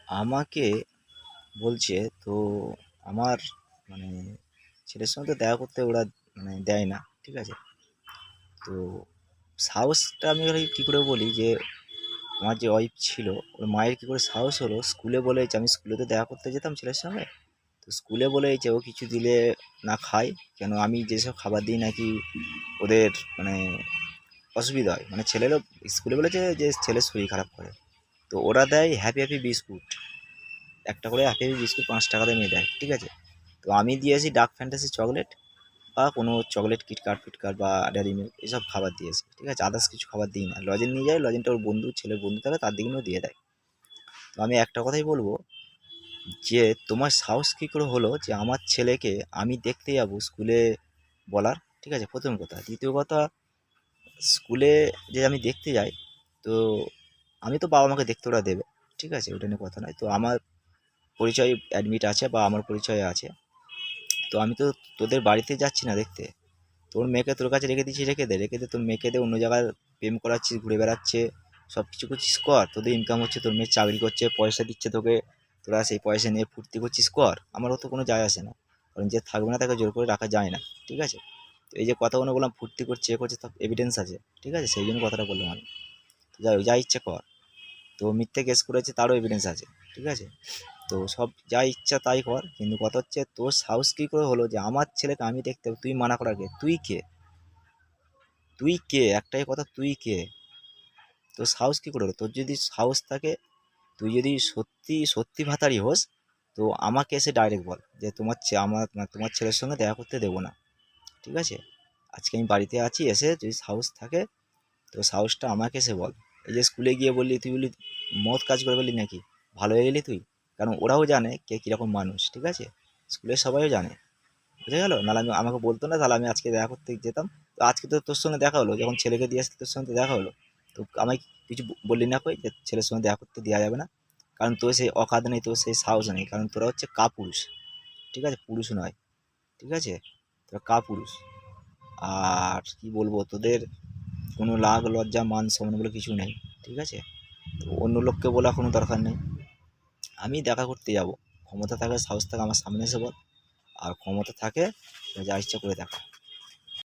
আমাকে বলছে তো আমার মানে ছেলের সঙ্গে তো দেখা করতে ওরা দেয় না, ঠিক আছে? তো সাহসটা আমি ওকে কী করে বলি যে আমার যে ওয়াইফ ছিল ওর মায়ের কী করে সাহস হলো স্কুলে বলেছে, আমি স্কুলে তো দেখা করতে যেতাম ছেলের সঙ্গে, তো স্কুলে বলেছে ও কিছু দিলে না খায়, কেন আমি যেসব খাবার দিই নাকি ওদের মানে অসুবিধা হয়, মানে ছেলেরও স্কুলে বলেছে যে ছেলের শরীর খারাপ করে। তো ওরা দেয় হ্যাপি হ্যাপি বিস্কুট, একটা করে হ্যাপি হ্যাপি বিস্কুট 5 টাকা দামে দেয়, ঠিক আছে? তো আমি দিয়েছি ডার্ক ফ্যান্টাসি চকলেট বা কোনো চকলেট কিটকাট ফিটকাট বা ডেয়ারি মিল্ক এসব খাবার দিয়েছি, ঠিক আছে? আদার্স কিছু খাবার দিই না। লজেন নিয়ে যায়, লজেনটা ওর বন্ধু ছেলের বন্ধু থাকে তার দিকেও দিয়ে দেয়। তো আমি একটা কথাই বলবো যে তোমার সাহস কী করে হলো যে আমার ছেলেকে আমি দেখতে যাবো স্কুলে বলার, ঠিক আছে? প্রথম কথা। দ্বিতীয় কথা, স্কুলে যে আমি দেখতে যাই, তো আমি তো বাবা মাকে দেখতে ওরা দেবে, ঠিক আছে? ওটা নিয়ে কথা নয়। তো আমার পরিচয় অ্যাডমিট আছে বা আমার পরিচয় আছে, তো আমি তো তোদের বাড়িতে যাচ্ছি না দেখতে। তোর মেয়েকে তোর কাছে রেখে দিচ্ছিস, রেখে দে তোর মেয়েকে, দে অন্য জায়গায় প্রেম করাচ্ছিস, ঘুরে বেড়াচ্ছে, সব কিছু করছিস কর, তোদের ইনকাম হচ্ছে, তোর মেয়ে চাকরি করছে, পয়সা দিচ্ছে তোকে, তোরা সেই পয়সা নিয়ে ফুর্তি করছিস কর, আমারও তো কোনো যায় আসে না। কারণ যে থাকবে না তাকে জোর করে রাখা যায় না, ঠিক আছে? তো এই যে কথাগুলো বললাম ফুর্তি করছে এ করছে সব এভিডেন্স আছে, ঠিক আছে? সেই জন্য কথাটা বললাম আমি। তো যাই হোক, যা ইচ্ছে কর। তো মিথ্যে কেস করেছে তারও এভিডেন্স আছে, ঠিক আছে? তো সব যা ইচ্ছা তাই কর, কিন্তু কথা হচ্ছে তোর সাহস কী করে হলো যে আমার ছেলেকে আমি দেখতে তুই মানা করার কে? তুই কে? তুই কে? একটাই কথা, তুই কে? তোর সাহস কী করে হলো? তোর যদি সাহস থাকে, তুই যদি সত্যি সত্যি ভাতারি হোস, তো আমাকে এসে ডাইরেক্ট বল যে তোমার ছেলের সঙ্গে দেখা করতে দেবো না, ঠিক আছে? আজকে আমি বাড়িতে আছি, এসে যদি সাহস থাকে তো সাহসটা আমাকে এসে বল। এই যে স্কুলে গিয়ে বললি, তুই বললি মহৎ কাজ করে বললি নাকি, ভালো হয়ে গেলি তুই? কারণ ওরাও জানে কে কীরকম মানুষ, ঠিক আছে? স্কুলের সবাইও জানে, বুঝে গেল? নাহলে আমাকে বলতো না, তাহলে আমি আজকে দেখা করতে যেতাম। তো আজকে তো তোর সঙ্গে দেখা হলো, যখন ছেলেকে দিয়ে আসতে তোর সঙ্গে তো দেখা হলো। তো আমায় কিছু বললি না কই যে ছেলের সঙ্গে দেখা করতে দেওয়া যাবে না? কারণ তোর সেই অকাত নেই, তোর সেই সাহস নেই, কারণ তোরা হচ্ছে কাপুরুষ, ঠিক আছে? পুরুষ নয়, ঠিক আছে? তোরা কাপুরুষ। আর কি বলবো, তোদের কোনো লাগ লজ্জা মান সম্মান বলে কিছু নেই, ঠিক আছে? তো অন্য লোককে বলা কোনো দরকার নেই। আমি দেখা করতে যাব, ক্ষমতা থাকে সাহস থাকে আমার সামনে এসে বল, আর ক্ষমতা থাকে যা ইচ্ছা করে দেখা।